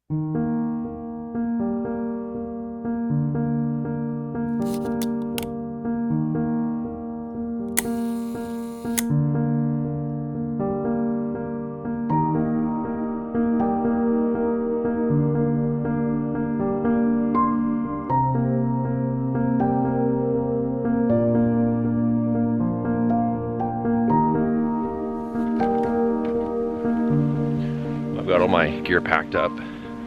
I've got all my gear packed up.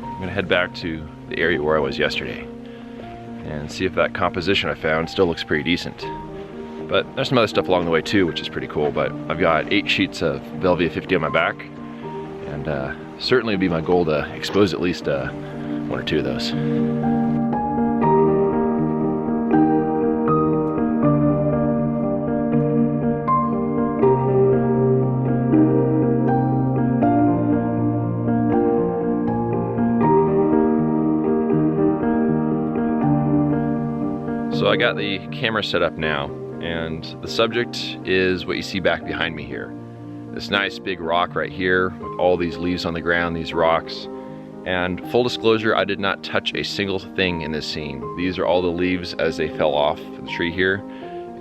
I'm gonna head back to the area where I was yesterday and see if that composition I found still looks pretty decent. But there's some other stuff along the way too, which is pretty cool. But I've got 8 sheets of Velvia 50 on my back, and certainly it'd be my goal to expose at least 1 or 2 of those. So I got the camera set up now, and the subject is what you see back behind me here. This nice big rock right here with all these leaves on the ground, these rocks. And full disclosure, I did not touch a single thing in this scene. These are all the leaves as they fell off the tree here.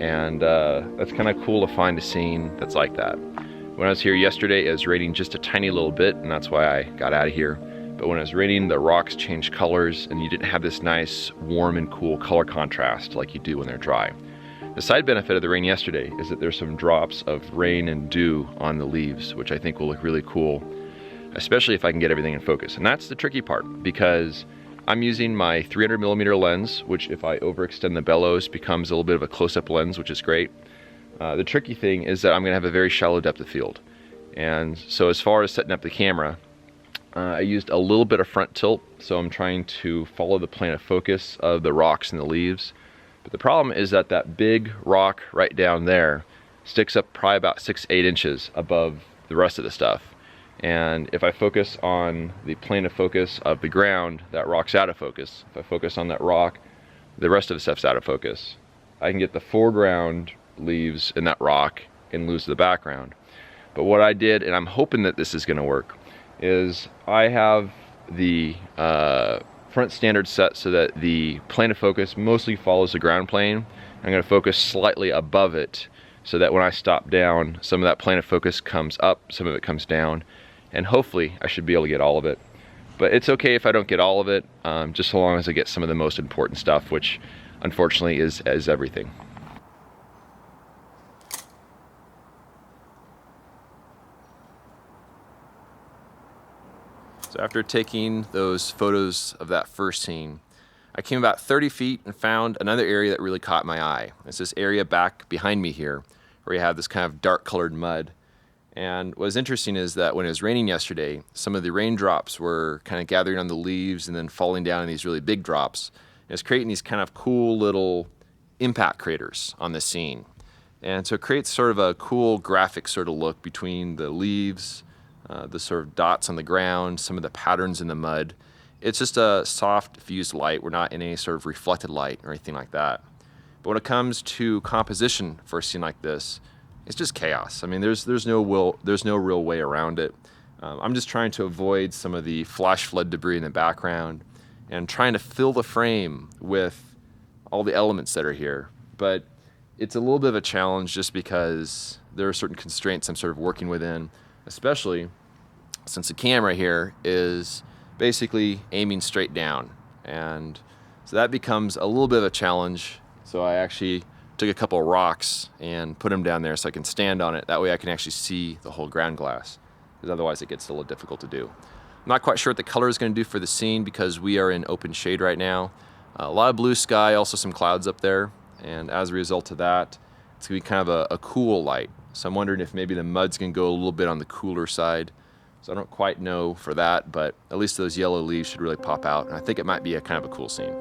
And that's kind of cool to find a scene that's like that. When I was here yesterday, it was raining just a tiny little bit, and that's why I got out of here. But when it was raining, the rocks changed colors, and you didn't have this nice warm and cool color contrast like you do when they're dry. The side benefit of the rain yesterday is that there's some drops of rain and dew on the leaves, which I think will look really cool, especially if I can get everything in focus. And that's the tricky part, because I'm using my 300mm lens, which if I overextend the bellows becomes a little bit of a close-up lens, which is great. The tricky thing is that I'm gonna have a very shallow depth of field. And so as far as setting up the camera, I used a little bit of front tilt, so I'm trying to follow the plane of focus of the rocks and the leaves. But the problem is that that big rock right down there sticks up probably about 6-8 inches above the rest of the stuff. And if I focus on the plane of focus of the ground, that rock's out of focus. If I focus on that rock, the rest of the stuff's out of focus. I can get the foreground leaves in that rock and lose the background. But what I did, and I'm hoping that this is gonna work, is I have the front standard set so that the plane of focus mostly follows the ground plane. I'm going to focus slightly above it so that when I stop down, some of that plane of focus comes up, some of it comes down, and hopefully I should be able to get all of it. But it's okay if I don't get all of it, just so long as I get some of the most important stuff, which unfortunately is everything. So after taking those photos of that first scene, I came about 30 feet and found another area that really caught my eye. It's this area back behind me here, where you have this kind of dark colored mud. And what's interesting is that when it was raining yesterday, some of the raindrops were kind of gathering on the leaves and then falling down in these really big drops. And it's creating these kind of cool little impact craters on the scene. And so it creates sort of a cool graphic sort of look between the leaves, the sort of dots on the ground, some of the patterns in the mud. It's just a soft diffused light. We're not in any sort of reflected light or anything like that. But when it comes to composition for a scene like this, it's just chaos. I mean, there's no real way around it. I'm just trying to avoid some of the flash flood debris in the background and trying to fill the frame with all the elements that are here. But it's a little bit of a challenge just because there are certain constraints I'm sort of working within, especially since the camera here is basically aiming straight down. And so that becomes a little bit of a challenge. So I actually took a couple of rocks and put them down there so I can stand on it. That way I can actually see the whole ground glass, because otherwise it gets a little difficult to do. I'm not quite sure what the color is going to do for the scene because we are in open shade right now. A lot of blue sky, also some clouds up there. And as a result of that, it's going to be kind of a cool light. So I'm wondering if maybe the mud's going to go a little bit on the cooler side. So I don't quite know for that, but at least those yellow leaves should really pop out. And I think it might be a kind of a cool scene.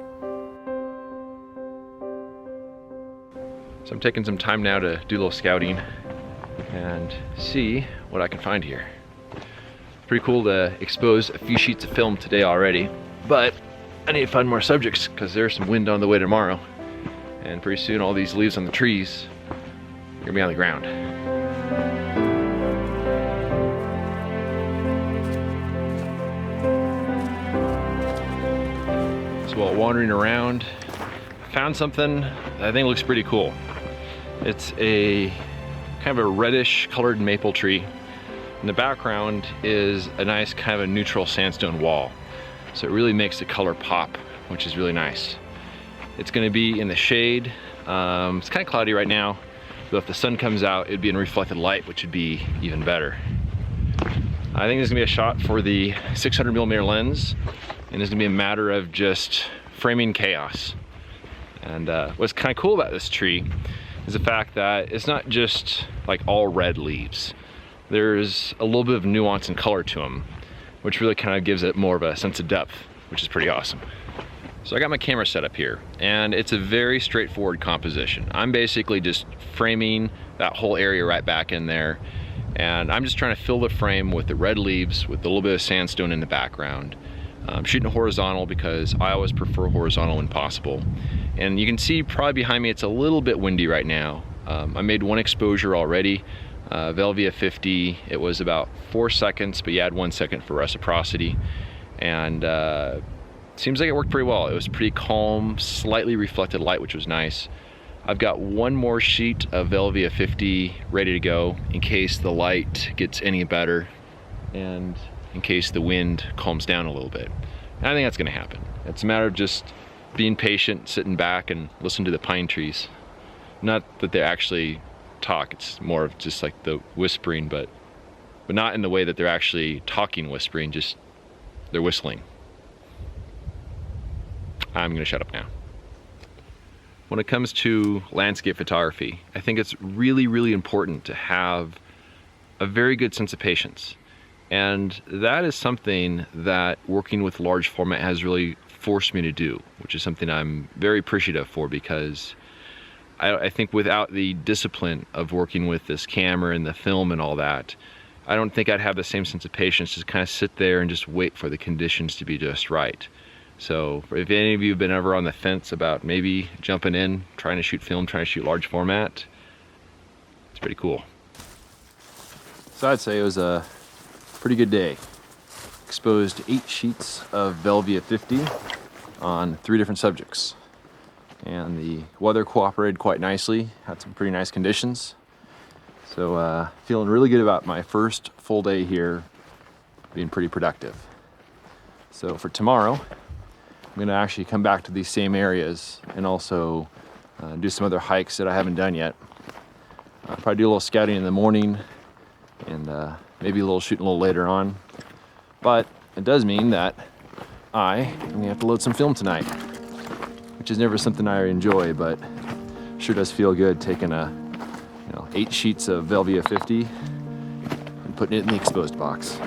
So I'm taking some time now to do a little scouting and see what I can find here. Pretty cool to expose a few sheets of film today already, but I need to find more subjects because there's some wind on the way tomorrow. And pretty soon all these leaves on the trees are gonna be on the ground. while wandering around, found something that I think looks pretty cool. It's a kind of a reddish colored maple tree. In the background is a nice kind of a neutral sandstone wall. So it really makes the color pop, which is really nice. It's gonna be in the shade. It's kind of cloudy right now, but if the sun comes out, it'd be in reflected light, which would be even better. I think this is gonna be a shot for the 600mm lens, and it's gonna be a matter of just framing chaos. And what's kind of cool about this tree is the fact that it's not just like all red leaves. There's a little bit of nuance and color to them, which really kind of gives it more of a sense of depth, which is pretty awesome. So I got my camera set up here, and it's a very straightforward composition. I'm basically just framing that whole area right back in there, and I'm just trying to fill the frame with the red leaves with a little bit of sandstone in the background. I'm shooting horizontal because I always prefer horizontal when possible. And you can see probably behind me it's a little bit windy right now. I made one exposure already, Velvia 50. It was about 4 seconds, but you add 1 second for reciprocity. And seems like it worked pretty well. It was pretty calm, slightly reflected light, which was nice. I've got one more sheet of Velvia 50 ready to go in case the light gets any better and in case the wind calms down a little bit. And I think that's gonna happen. It's a matter of just being patient, sitting back and listening to the pine trees. Not that they actually talk, it's more of just like the whispering, but not in the way that they're actually talking whispering, just they're whistling. I'm gonna shut up now. When it comes to landscape photography, I think it's really, really important to have a very good sense of patience. And that is something that working with large format has really forced me to do, which is something I'm very appreciative for, because I think without the discipline of working with this camera and the film and all that, I don't think I'd have the same sense of patience to kind of sit there and just wait for the conditions to be just right. So if any of you have been ever on the fence about maybe jumping in, trying to shoot film, trying to shoot large format, it's pretty cool. So I'd say it was a pretty good day. Exposed 8 sheets of Velvia 50 on 3 different subjects. And the weather cooperated quite nicely, had some pretty nice conditions. So feeling really good about my first full day here, being pretty productive. So for tomorrow, I'm gonna actually come back to these same areas and also do some other hikes that I haven't done yet. Probably do a little scouting in the morning and maybe a little shooting a little later on. But it does mean that I am gonna have to load some film tonight, which is never something I enjoy, but sure does feel good taking 8 sheets of Velvia 50 and putting it in the exposed box.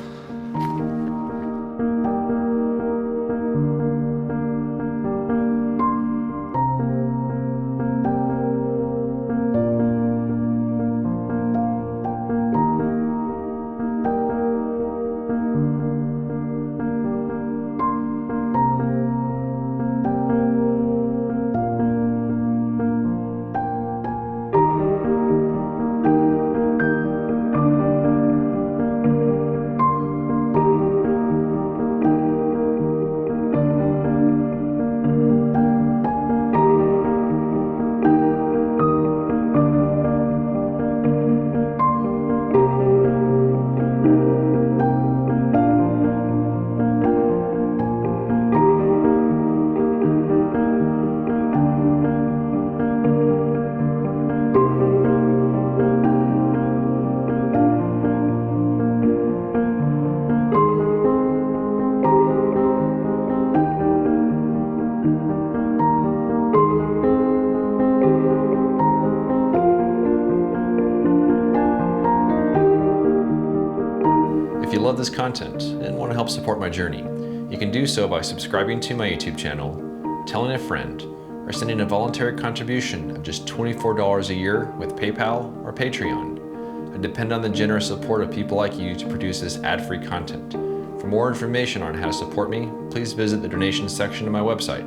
If you love this content and want to help support my journey, you can do so by subscribing to my YouTube channel, telling a friend, or sending a voluntary contribution of just $24 a year with PayPal or Patreon. I depend on the generous support of people like you to produce this ad-free content. For more information on how to support me, please visit the donations section of my website.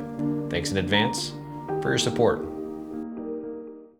Thanks in advance for your support.